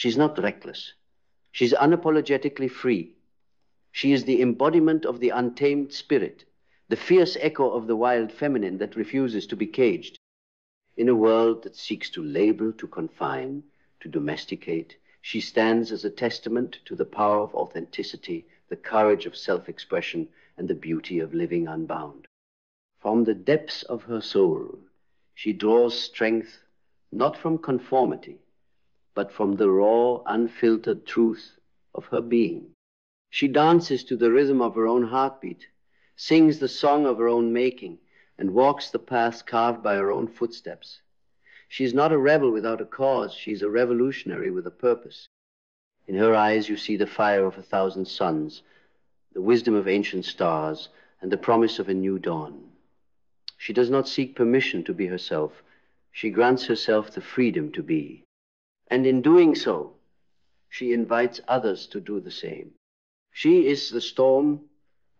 She's not reckless. She's unapologetically free. She is the embodiment of the untamed spirit, the fierce echo of the wild feminine that refuses to be caged. In a world that seeks to label, to confine, to domesticate, she stands as a testament to the power of authenticity, the courage of self-expression, and the beauty of living unbound. From the depths of her soul, she draws strength not from conformity, but from the raw, unfiltered truth of her being. She dances to the rhythm of her own heartbeat, sings the song of her own making, and walks the paths carved by her own footsteps. She is not a rebel without a cause. She is a revolutionary with a purpose. In her eyes you see the fire of 1,000 suns, the wisdom of ancient stars, and the promise of a new dawn. She does not seek permission to be herself. She grants herself the freedom to be. And in doing so, she invites others to do the same. She is the storm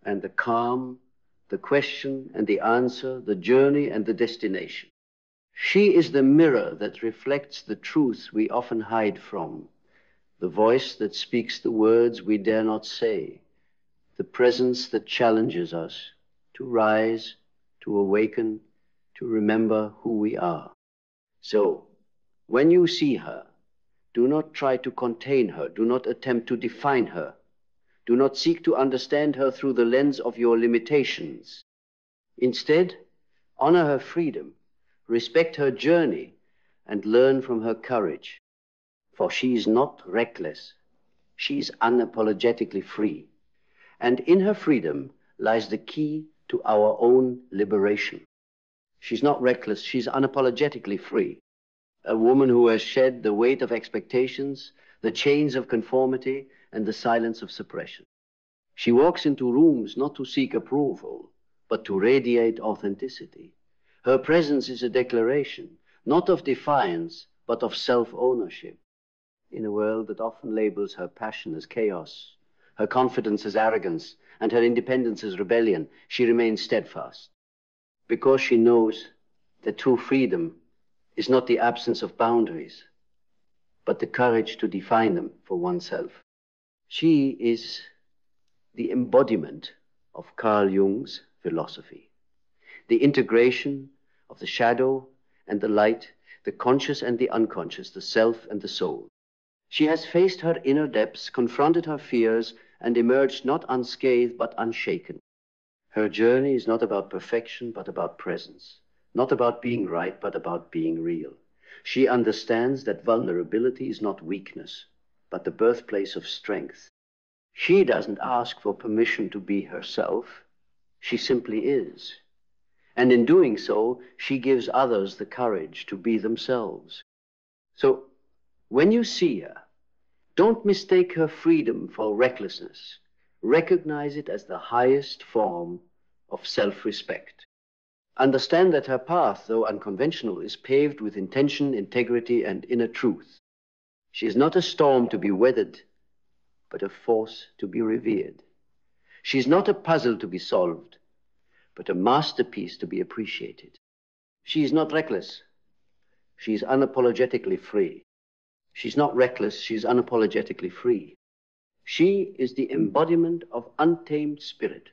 and the calm, the question and the answer, the journey and the destination. She is the mirror that reflects the truth we often hide from, the voice that speaks the words we dare not say, the presence that challenges us to rise, to awaken, to remember who we are. So, when you see her, do not try to contain her, do not attempt to define her, do not seek to understand her through the lens of your limitations. Instead, honor her freedom, respect her journey, and learn from her courage. For she is not reckless, she is unapologetically free. And in her freedom lies the key to our own liberation. She's not reckless, she's unapologetically free. A woman who has shed the weight of expectations, the chains of conformity, and the silence of suppression. She walks into rooms not to seek approval, but to radiate authenticity. Her presence is a declaration, not of defiance, but of self-ownership. In a world that often labels her passion as chaos, her confidence as arrogance, and her independence as rebellion, she remains steadfast, because she knows that true freedom is not the absence of boundaries, but the courage to define them for oneself. She is the embodiment of Carl Jung's philosophy, the integration of the shadow and the light, the conscious and the unconscious, the self and the soul. She has faced her inner depths, confronted her fears, and emerged not unscathed but unshaken. Her journey is not about perfection but about presence, not about being right but about being real. She understands that vulnerability is not weakness, but the birthplace of strength. She doesn't ask for permission to be herself. She simply is. And in doing so, she gives others the courage to be themselves. So, when you see her, don't mistake her freedom for recklessness. Recognize it as the highest form of self-respect. Understand that her path, though unconventional, is paved with intention, integrity, and inner truth. She is not a storm to be weathered, but a force to be revered. She is not a puzzle to be solved, but a masterpiece to be appreciated. She is not reckless. She is unapologetically free. She's not reckless, she's unapologetically free. She is the embodiment of untamed spirit,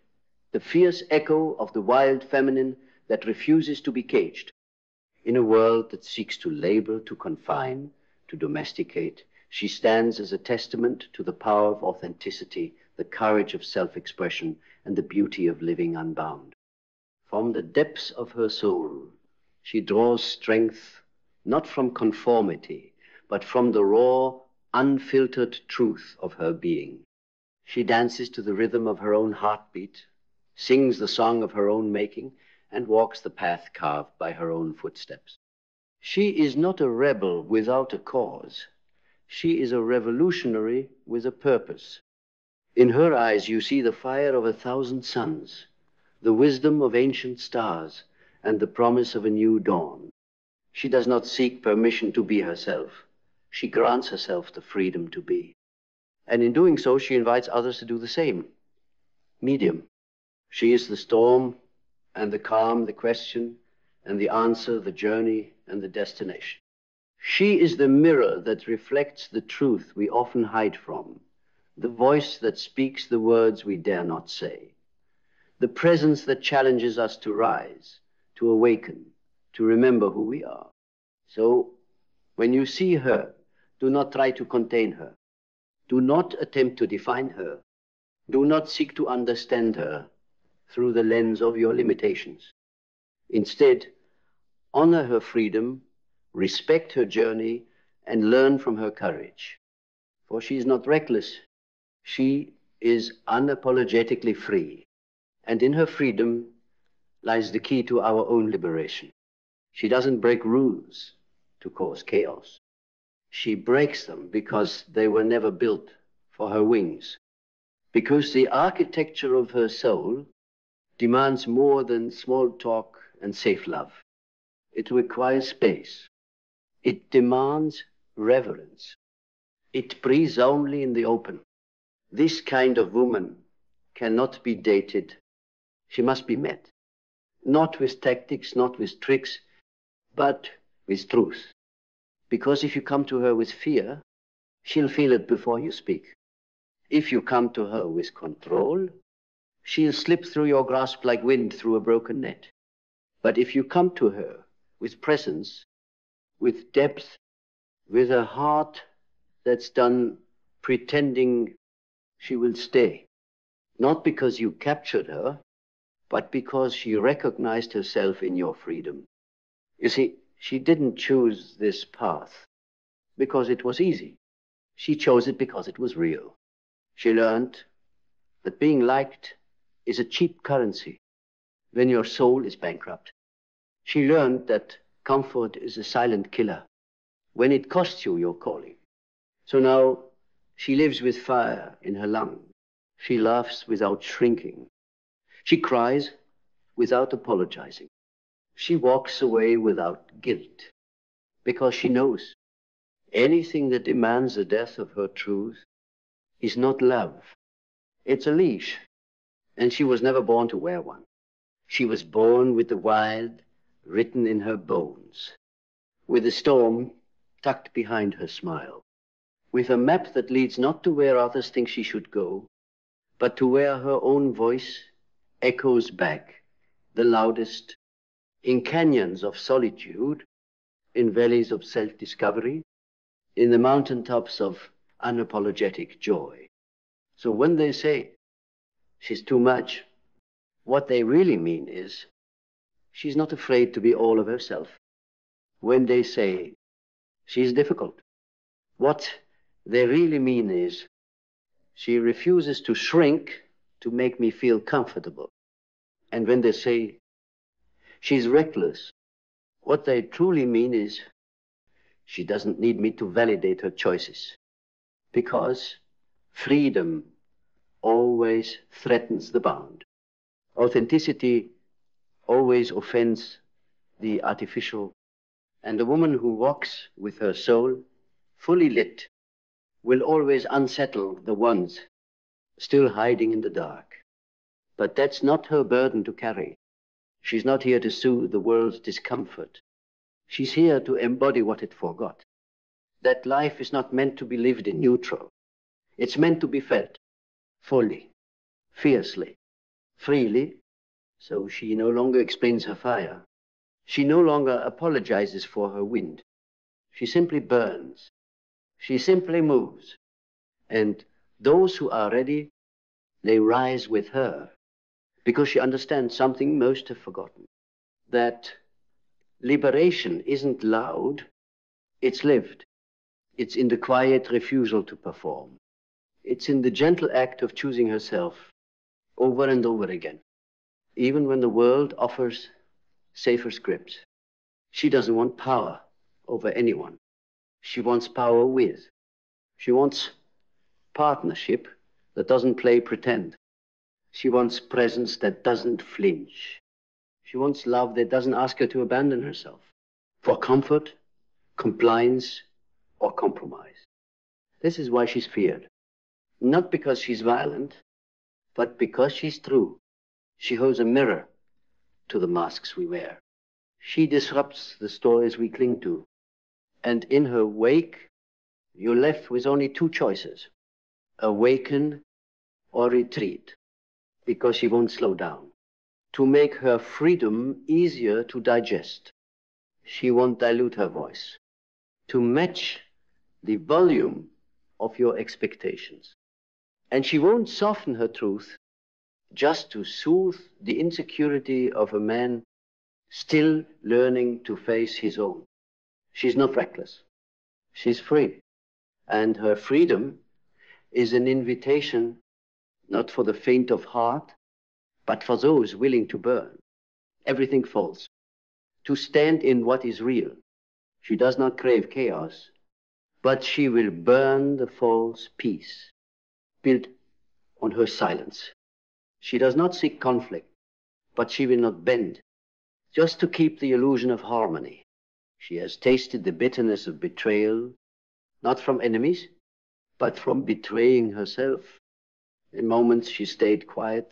the fierce echo of the wild feminine that refuses to be caged. In a world that seeks to label, to confine, to domesticate, she stands as a testament to the power of authenticity, the courage of self-expression, and the beauty of living unbound. From the depths of her soul, she draws strength not from conformity, but from the raw, unfiltered truth of her being. She dances to the rhythm of her own heartbeat, sings the song of her own making, and walks the path carved by her own footsteps. She is not a rebel without a cause. She is a revolutionary with a purpose. In her eyes you see the fire of 1,000 suns, the wisdom of ancient stars, and the promise of a new dawn. She does not seek permission to be herself. She grants herself the freedom to be. And in doing so, she invites others to do the same. Medium. She is the storm and the calm, the question and the answer, the journey and the destination. She is the mirror that reflects the truth we often hide from, the voice that speaks the words we dare not say, the presence that challenges us to rise, to awaken, to remember who we are. So, when you see her, do not try to contain her. Do not attempt to define her. Do not seek to understand her through the lens of your limitations. Instead, honor her freedom, respect her journey, and learn from her courage. For she is not reckless. She is unapologetically free. And in her freedom lies the key to our own liberation. She doesn't break rules to cause chaos. She breaks them because they were never built for her wings. Because the architecture of her soul demands more than small talk and safe love. It requires space. It demands reverence. It breathes only in the open. This kind of woman cannot be dated. She must be met. Not with tactics, not with tricks, but with truth. Because if you come to her with fear, she'll feel it before you speak. If you come to her with control, she'll slip through your grasp like wind through a broken net. But if you come to her with presence, with depth, with a heart that's done pretending, she will stay. Not because you captured her, but because she recognized herself in your freedom. You see, she didn't choose this path because it was easy. She chose it because it was real. She learned that being liked is a cheap currency when your soul is bankrupt. She learned that comfort is a silent killer when it costs you your calling. So now she lives with fire in her lungs. She laughs without shrinking. She cries without apologizing. She walks away without guilt because she knows anything that demands the death of her truth is not love. It's a leash, and she was never born to wear one. She was born with the wild written in her bones, with the storm tucked behind her smile, with a map that leads not to where others think she should go, but to where her own voice echoes back the loudest, in canyons of solitude, in valleys of self-discovery, in the mountaintops of unapologetic joy. So when they say she's too much, what they really mean is she's not afraid to be all of herself. When they say she's difficult, what they really mean is she refuses to shrink to make me feel comfortable. And when they say she's reckless, what they truly mean is she doesn't need me to validate her choices, because freedom always threatens the bound. Authenticity always offends the artificial, and a woman who walks with her soul fully lit will always unsettle the ones still hiding in the dark. But that's not her burden to carry. She's not here to soothe the world's discomfort. She's here to embody what it forgot. That life is not meant to be lived in neutral. It's meant to be felt fully, fiercely, freely. So she no longer explains her fire. She no longer apologizes for her wind. She simply burns. She simply moves. And those who are ready, they rise with her, because she understands something most have forgotten, that liberation isn't loud, it's lived. It's in the quiet refusal to perform. It's in the gentle act of choosing herself over and over again, even when the world offers safer scripts. She doesn't want power over anyone. She wants power with. She wants partnership that doesn't play pretend. She wants presence that doesn't flinch. She wants love that doesn't ask her to abandon herself for comfort, compliance, or compromise. This is why she's feared. Not because she's violent, but because she's true. She holds a mirror to the masks we wear. She disrupts the stories we cling to. And in her wake, you're left with only two choices: awaken or retreat, because she won't slow down. To make her freedom easier to digest, she won't dilute her voice. To match the volume of your expectations. And she won't soften her truth just to soothe the insecurity of a man still learning to face his own. She's not reckless. She's free. And her freedom is an invitation not for the faint of heart, but for those willing to burn. Everything falls. To stand in what is real. She does not crave chaos, but she will burn the false peace built on her silence. She does not seek conflict, but she will not bend just to keep the illusion of harmony. She has tasted the bitterness of betrayal, not from enemies, but from betraying herself. In moments she stayed quiet,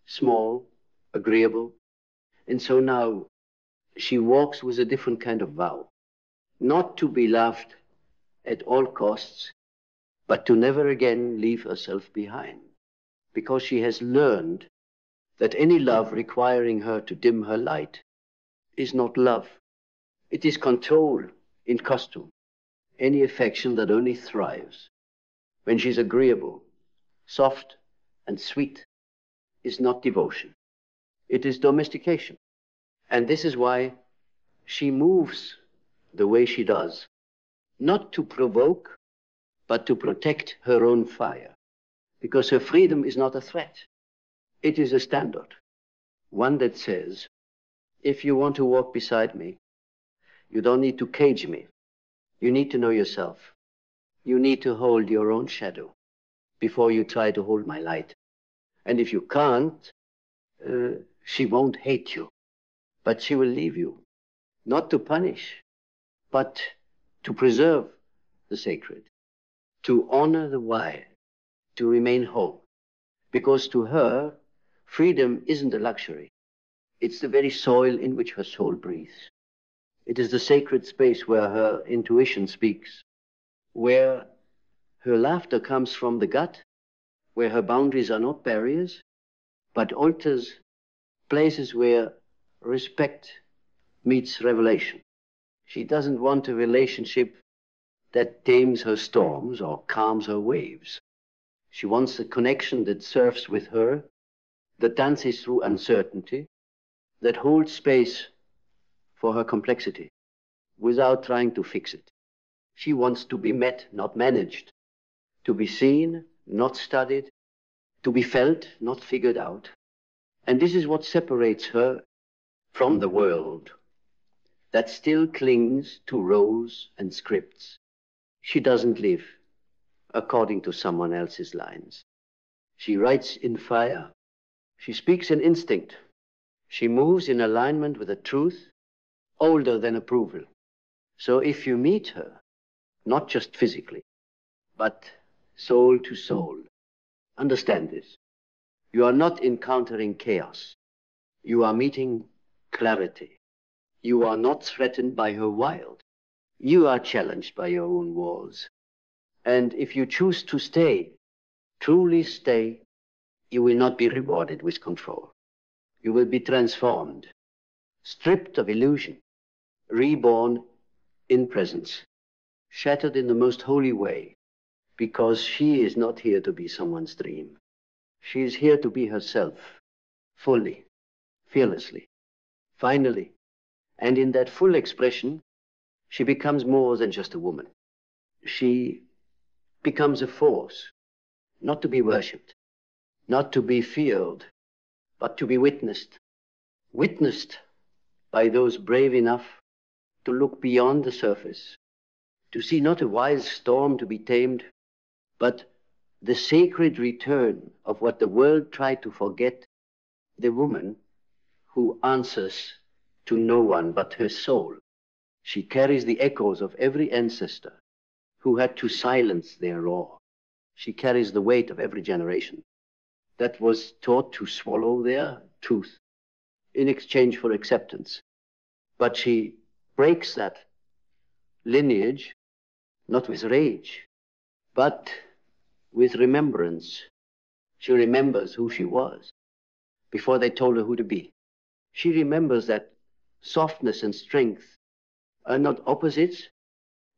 small, agreeable, and so now she walks with a different kind of vow, not to be loved at all costs, but to never again leave herself behind, because she has learned that any love requiring her to dim her light is not love. It is control in costume. Any affection that only thrives when she's agreeable, soft, and sweet is not devotion. It is domestication. And this is why she moves the way she does, not to provoke, but to protect her own fire, because her freedom is not a threat. It is a standard, one that says, if you want to walk beside me, you don't need to cage me. You need to know yourself. You need to hold your own shadow before you try to hold my light. And if you can't, she won't hate you, but she will leave you, not to punish, but to preserve the sacred, to honor the wild, to remain whole. Because to her, freedom isn't a luxury. It's the very soil in which her soul breathes. It is the sacred space where her intuition speaks, where her laughter comes from the gut, where her boundaries are not barriers, but altars, places where respect meets revelation. She doesn't want a relationship that tames her storms or calms her waves. She wants a connection that surfs with her, that dances through uncertainty, that holds space for her complexity without trying to fix it. She wants to be met, not managed, to be seen, not studied, to be felt, not figured out. And this is what separates her from the world that still clings to roles and scripts. She doesn't live according to someone else's lines. She writes in fire. She speaks in instinct. She moves in alignment with a truth older than approval. So if you meet her, not just physically, but soul to soul, understand this. You are not encountering chaos. You are meeting clarity. You are not threatened by her wild. You are challenged by your own walls. And if you choose to stay, truly stay, you will not be rewarded with control. You will be transformed, stripped of illusion, reborn in presence, shattered in the most holy way, because she is not here to be someone's dream. She is here to be herself, fully, fearlessly, finally. And in that full expression, she becomes more than just a woman. She becomes a force, not to be worshipped, not to be feared, but to be witnessed. Witnessed by those brave enough to look beyond the surface, to see not a wild storm to be tamed, but the sacred return of what the world tried to forget, the woman who answers to no one but her soul. She carries the echoes of every ancestor who had to silence their roar. She carries the weight of every generation that was taught to swallow their truth in exchange for acceptance. But she breaks that lineage, not with rage, but with remembrance. She remembers who she was before they told her who to be. She remembers that softness and strength are not opposites,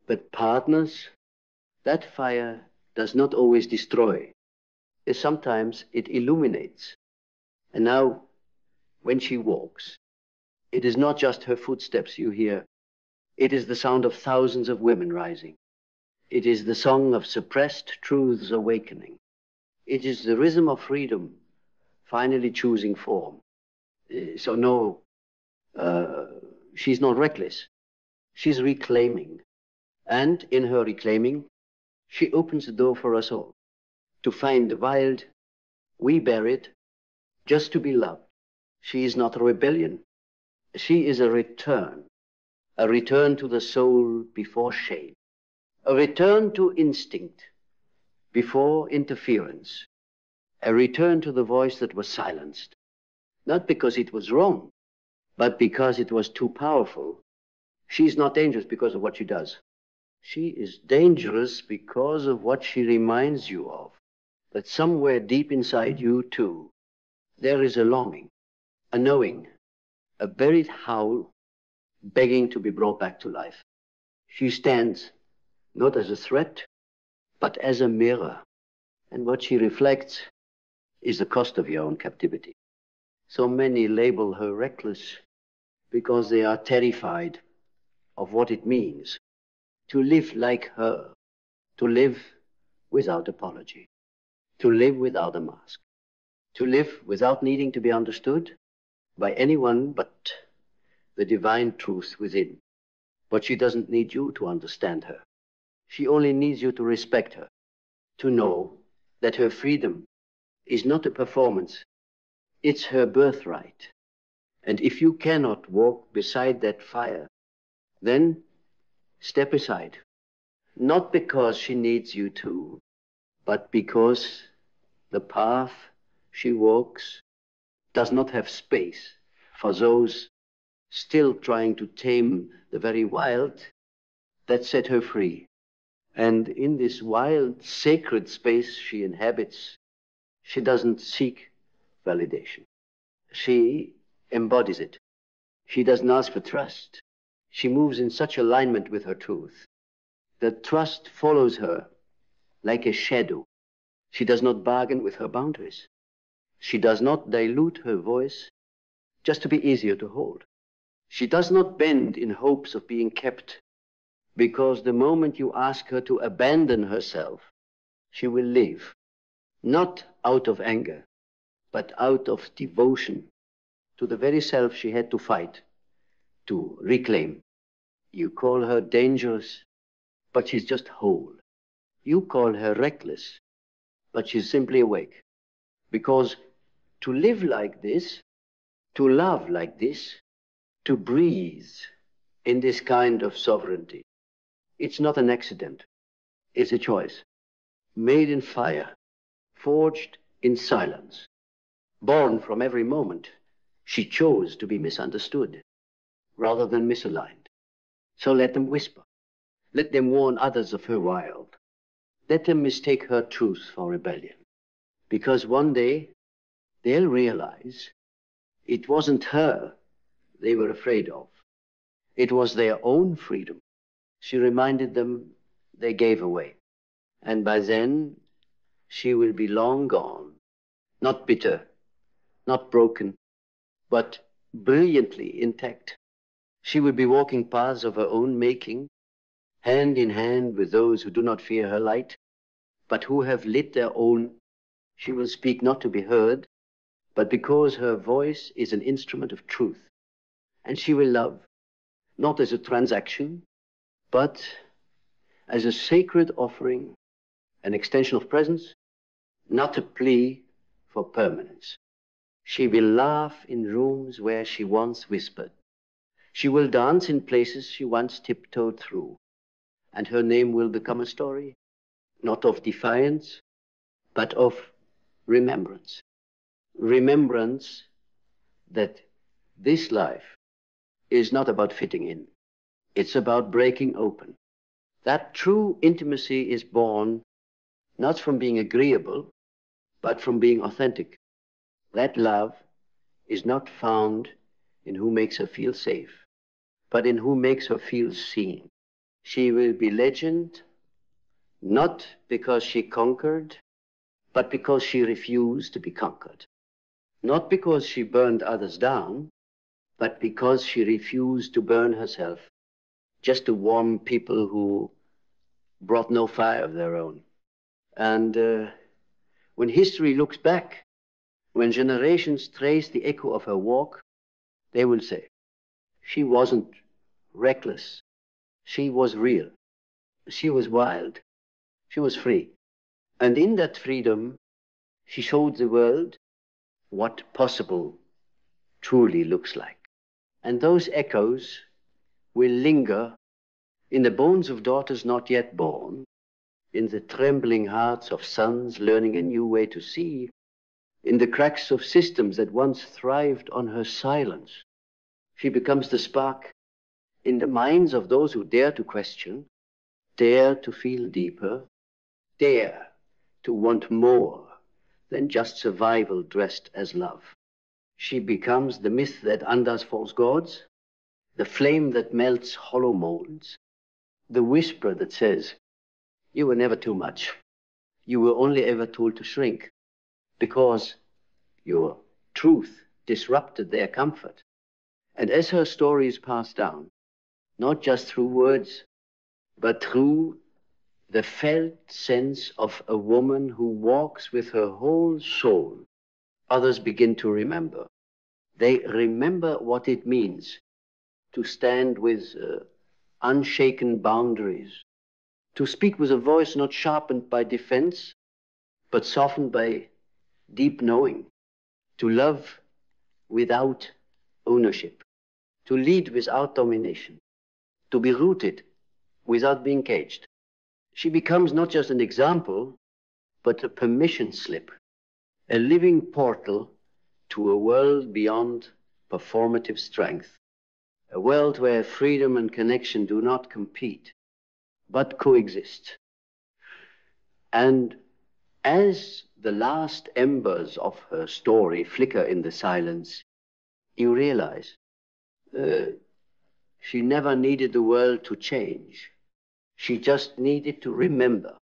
but partners. That fire does not always destroy. Sometimes it illuminates. And now, when she walks, it is not just her footsteps you hear. It is the sound of thousands of women rising. It is the song of suppressed truths awakening. It is the rhythm of freedom finally choosing form. So no, she's not reckless. She's reclaiming. And in her reclaiming, she opens the door for us all to find the wild. We bear it just to be loved. She is not a rebellion. She is a return to the soul before shame, a return to instinct before interference, a return to the voice that was silenced, not because it was wrong, but because it was too powerful. She's not dangerous because of what she does. She is dangerous because of what she reminds you of, that somewhere deep inside you too, there is a longing, a knowing, a buried howl begging to be brought back to life. She stands not as a threat, but as a mirror. And what she reflects is the cost of your own captivity. So many label her reckless because they are terrified of what it means to live like her, to live without apology, to live without a mask, to live without needing to be understood by anyone but the divine truth within. But she doesn't need you to understand her. She only needs you to respect her, to know that her freedom is not a performance. It's her birthright. And if you cannot walk beside that fire, then step aside. Not because she needs you to, but because the path she walks does not have space for those still trying to tame the very wild that set her free. And in this wild, sacred space she inhabits, she doesn't seek validation. She embodies it. She doesn't ask for trust. She moves in such alignment with her truth that trust follows her like a shadow. She does not bargain with her boundaries. She does not dilute her voice just to be easier to hold. She does not bend in hopes of being kept, because the moment you ask her to abandon herself, she will leave, not out of anger, but out of devotion to the very self she had to fight, to reclaim. You call her dangerous, but she's just whole. You call her reckless, but she's simply awake. Because to live like this, to love like this, to breathe in this kind of sovereignty, it's not an accident. It's a choice. Made in fire, forged in silence, born from every moment. She chose to be misunderstood rather than misaligned. So let them whisper. Let them warn others of her wild. Let them mistake her truth for rebellion. Because one day they'll realize it wasn't her they were afraid of. It was their own freedom. She reminded them they gave away. And by then, she will be long gone. Not bitter, not broken, but brilliantly intact. She will be walking paths of her own making, hand in hand with those who do not fear her light, but who have lit their own. She will speak not to be heard, but because her voice is an instrument of truth. And she will love, not as a transaction, but as a sacred offering, an extension of presence, not a plea for permanence. She will laugh in rooms where she once whispered. She will dance in places she once tiptoed through. And her name will become a story, not of defiance, but of remembrance. Remembrance that this life is not about fitting in. It's about breaking open. That true intimacy is born not from being agreeable, but from being authentic. That love is not found in who makes her feel safe, but in who makes her feel seen. She will be legend, not because she conquered, but because she refused to be conquered. Not because she burned others down, but because she refused to burn herself, just to warm people who brought no fire of their own. And when history looks back, when generations trace the echo of her walk, they will say, she wasn't reckless. She was real. She was wild. She was free. And in that freedom, she showed the world what possible truly looks like. And those echoes will linger in the bones of daughters not yet born, in the trembling hearts of sons learning a new way to see, in the cracks of systems that once thrived on her silence. She becomes the spark in the minds of those who dare to question, dare to feel deeper, dare to want more than just survival dressed as love. She becomes the myth that undoes false gods, the flame that melts hollow molds, the whisper that says, you were never too much. You were only ever told to shrink because your truth disrupted their comfort. And as her stories pass down, not just through words, but through the felt sense of a woman who walks with her whole soul, others begin to remember. They remember what it means to stand with unshaken boundaries, to speak with a voice not sharpened by defense, but softened by deep knowing, to love without ownership, to lead without domination, to be rooted without being caged. She becomes not just an example, but a permission slip, a living portal to a world beyond performative strength, a world where freedom and connection do not compete, but coexist. And as the last embers of her story flicker in the silence, you realize she never needed the world to change. She just needed to remember.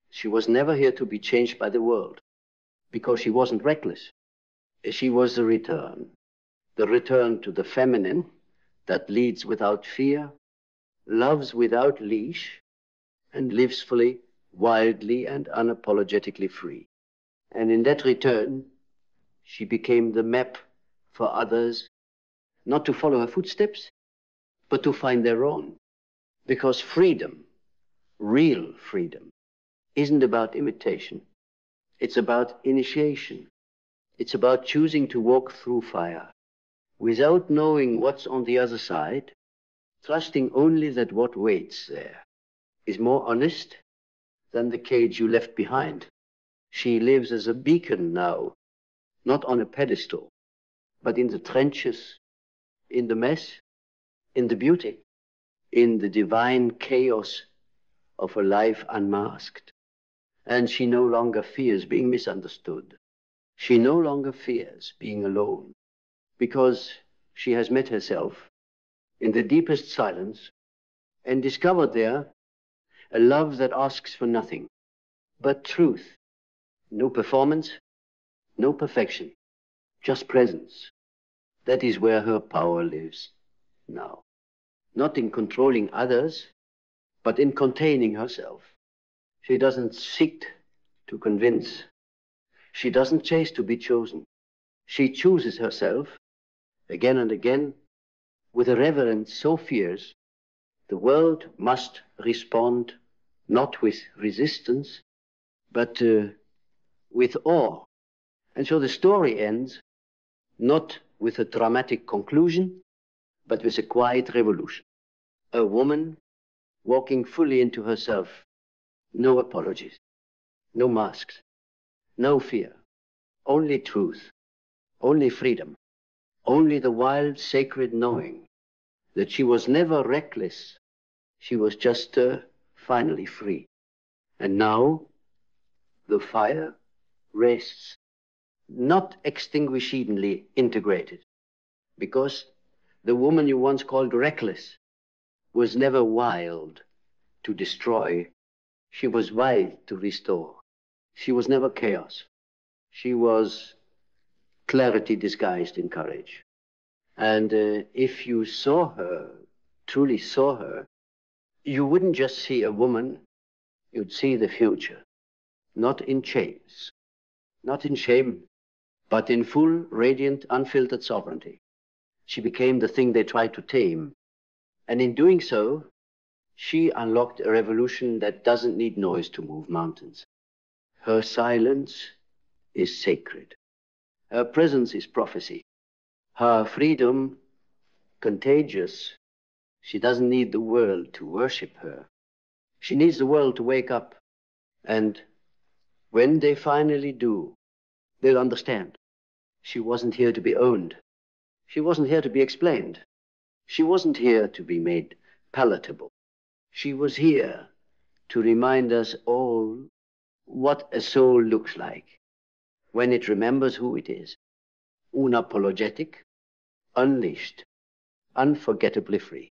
She was never here to be changed by the world because she wasn't reckless. She was the return to the feminine that leads without fear, loves without leash, and lives fully, wildly, and unapologetically free. And in that return, she became the map for others, not to follow her footsteps, but to find their own. Because freedom, real freedom, isn't about imitation. It's about initiation. It's about choosing to walk through fire without knowing what's on the other side, trusting only that what waits there is more honest than the cage you left behind. She lives as a beacon now, not on a pedestal, but in the trenches, in the mess, in the beauty, in the divine chaos of a life unmasked. And she no longer fears being misunderstood. She no longer fears being alone, because she has met herself in the deepest silence and discovered there a love that asks for nothing but truth. No performance, no perfection, just presence. That is where her power lives now. Not in controlling others, but in containing herself. She doesn't seek to convince. She doesn't chase to be chosen. She chooses herself again and again with a reverence so fierce, the world must respond not with resistance, but with awe. And so the story ends not with a dramatic conclusion, but with a quiet revolution. A woman walking fully into herself. No apologies, no masks, no fear, only truth, only freedom, only the wild, sacred knowing that she was never reckless. She was just finally free. And now the fire rests, not extinguishingly integrated, because the woman you once called reckless was never wild to destroy. She was wild to restore. She was never chaos. She was clarity disguised in courage. And if you saw her, truly saw her, you wouldn't just see a woman, you'd see the future. Not in chains, not in shame, but in full, radiant, unfiltered sovereignty. She became the thing they tried to tame. And in doing so, she unlocked a revolution that doesn't need noise to move mountains. Her silence is sacred. Her presence is prophecy. Her freedom, contagious. She doesn't need the world to worship her. She needs the world to wake up. And when they finally do, they'll understand. She wasn't here to be owned. She wasn't here to be explained. She wasn't here to be made palatable. She was here to remind us all what a soul looks like when it remembers who it is. Unapologetic, unleashed, unforgettably free.